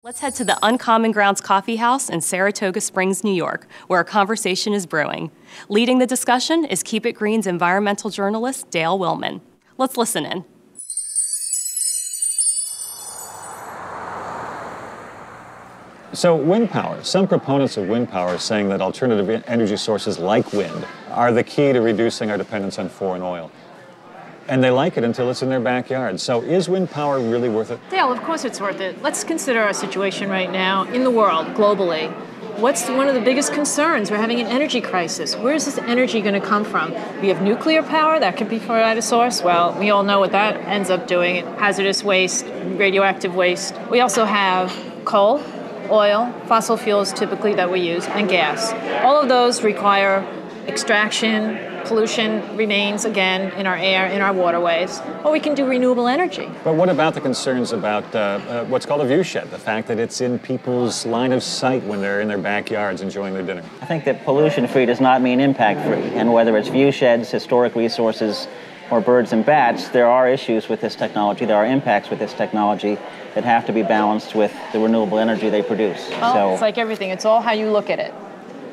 Let's head to the Uncommon Grounds Coffee House in Saratoga Springs, New York, where a conversation is brewing. Leading the discussion is Keep It Green's environmental journalist, Dale Willman. Let's listen in. So wind power, some proponents of wind power are saying that alternative energy sources like wind are the key to reducing our dependence on foreign oil. And they like it until it's in their backyard. So is wind power really worth it? Dale, of course it's worth it. Let's consider our situation right now in the world, globally. What's one of the biggest concerns? We're having an energy crisis. Where is this energy going to come from? We have nuclear power, that could be provided source. Well, we all know what that ends up doing. Hazardous waste, radioactive waste. We also have coal, oil, fossil fuels typically that we use, and gas. All of those require extraction. Pollution remains, again, in our air, in our waterways. Or we can do renewable energy. But what about the concerns about what's called a view shed, the fact that it's in people's line of sight when they're in their backyards enjoying their dinner? I think that pollution-free does not mean impact-free. And whether it's view sheds, historic resources, or birds and bats, there are issues with this technology. There are impacts with this technology that have to be balanced with the renewable energy they produce. Well, it's like everything. It's all how you look at it.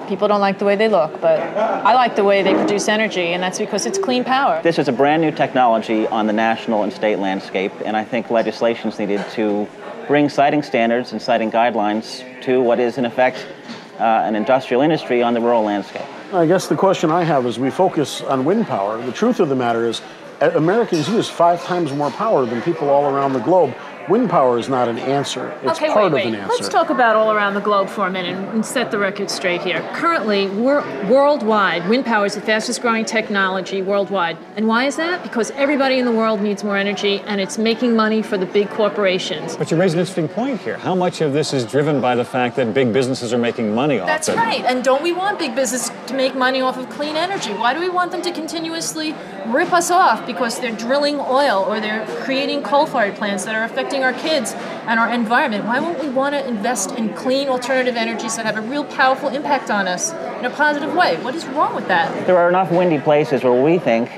People don't like the way they look, but I like the way they produce energy, and that's because it's clean power. This is a brand new technology on the national and state landscape, and I think legislation is needed to bring siting standards and siting guidelines to what is, in effect, an industrial industry on the rural landscape. I guess the question I have is we focus on wind power. The truth of the matter is Americans use 5 times more power than people all around the globe. Wind power is not an answer. It's part of an answer. Let's talk about all around the globe for a minute and set the record straight here. Currently, worldwide, wind power is the fastest growing technology worldwide. And why is that? Because everybody in the world needs more energy, and it's making money for the big corporations. But you raise an interesting point here. How much of this is driven by the fact that big businesses are making money off it? That's right. And don't we want big business to make money off of clean energy? Why do we want them to continuously rip us off because they're drilling oil or they're creating coal-fired plants that are affecting our kids and our environment? Why won't we want to invest in clean alternative energies that have a real powerful impact on us in a positive way? What is wrong with that? There are enough windy places where we think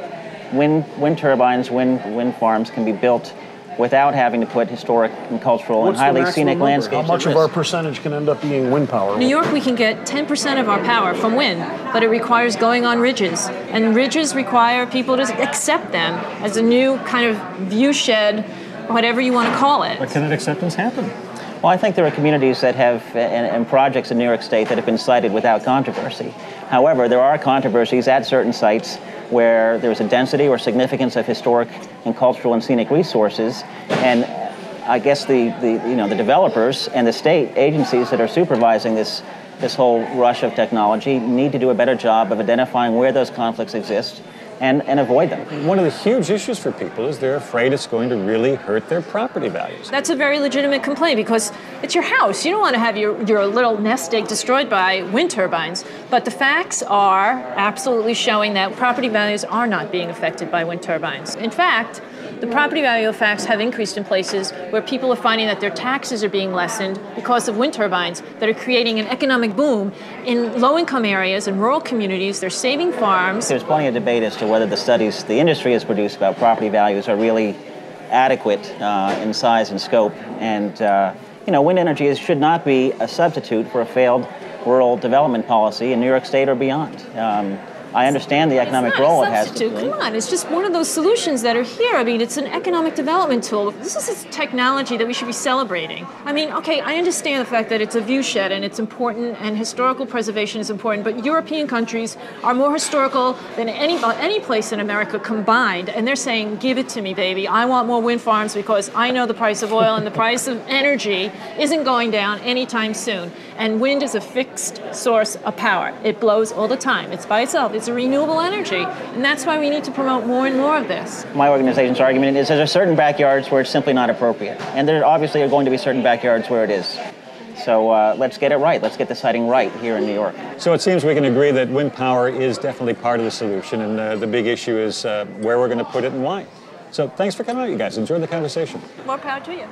wind turbines, wind farms can be built without having to put historic and cultural and highly scenic landscapes. How much of our percentage can end up being wind power? New York, we can get 10% of our power from wind, but it requires going on ridges. And ridges require people to accept them as a new kind of view shed, whatever you want to call it. But can that acceptance happen? Well, I think there are communities that have, and projects in New York State that have been cited without controversy. However, there are controversies at certain sites where there's a density or significance of historic and cultural and scenic resources, and I guess the developers and the state agencies that are supervising this whole rush of technology need to do a better job of identifying where those conflicts exist and avoid them. One of the huge issues for people is they're afraid it's going to really hurt their property values. That's a very legitimate complaint because it's your house. You don't want to have your little nest egg destroyed by wind turbines. But the facts are absolutely showing that property values are not being affected by wind turbines. In fact, the property value effects have increased in places where people are finding that their taxes are being lessened because of wind turbines that are creating an economic boom in low-income areas and rural communities. They're saving farms. There's plenty of debate as to whether the studies the industry has produced about property values are really adequate in size and scope. And wind energy should not be a substitute for a failed rural development policy in New York State or beyond. I understand the economic role it has to play. Come on, it's just one of those solutions that are here. I mean, it's an economic development tool. This is a technology that we should be celebrating. I mean, okay, I understand the fact that it's a view shed and it's important and historical preservation is important, but European countries are more historical than any place in America combined, and they're saying, give it to me, baby. I want more wind farms because I know the price of oil and the price of energy isn't going down anytime soon. And wind is a fixed source of power. It blows all the time. It's by itself. It's a renewable energy, and that's why we need to promote more and more of this. My organization's argument is there are certain backyards where it's simply not appropriate, and there obviously are going to be certain backyards where it is. So let's get it right. Let's get the siting right here in New York. So it seems we can agree that wind power is definitely part of the solution, and the big issue is where we're going to put it and why. So thanks for coming out, you guys. Enjoyed the conversation. More power to you.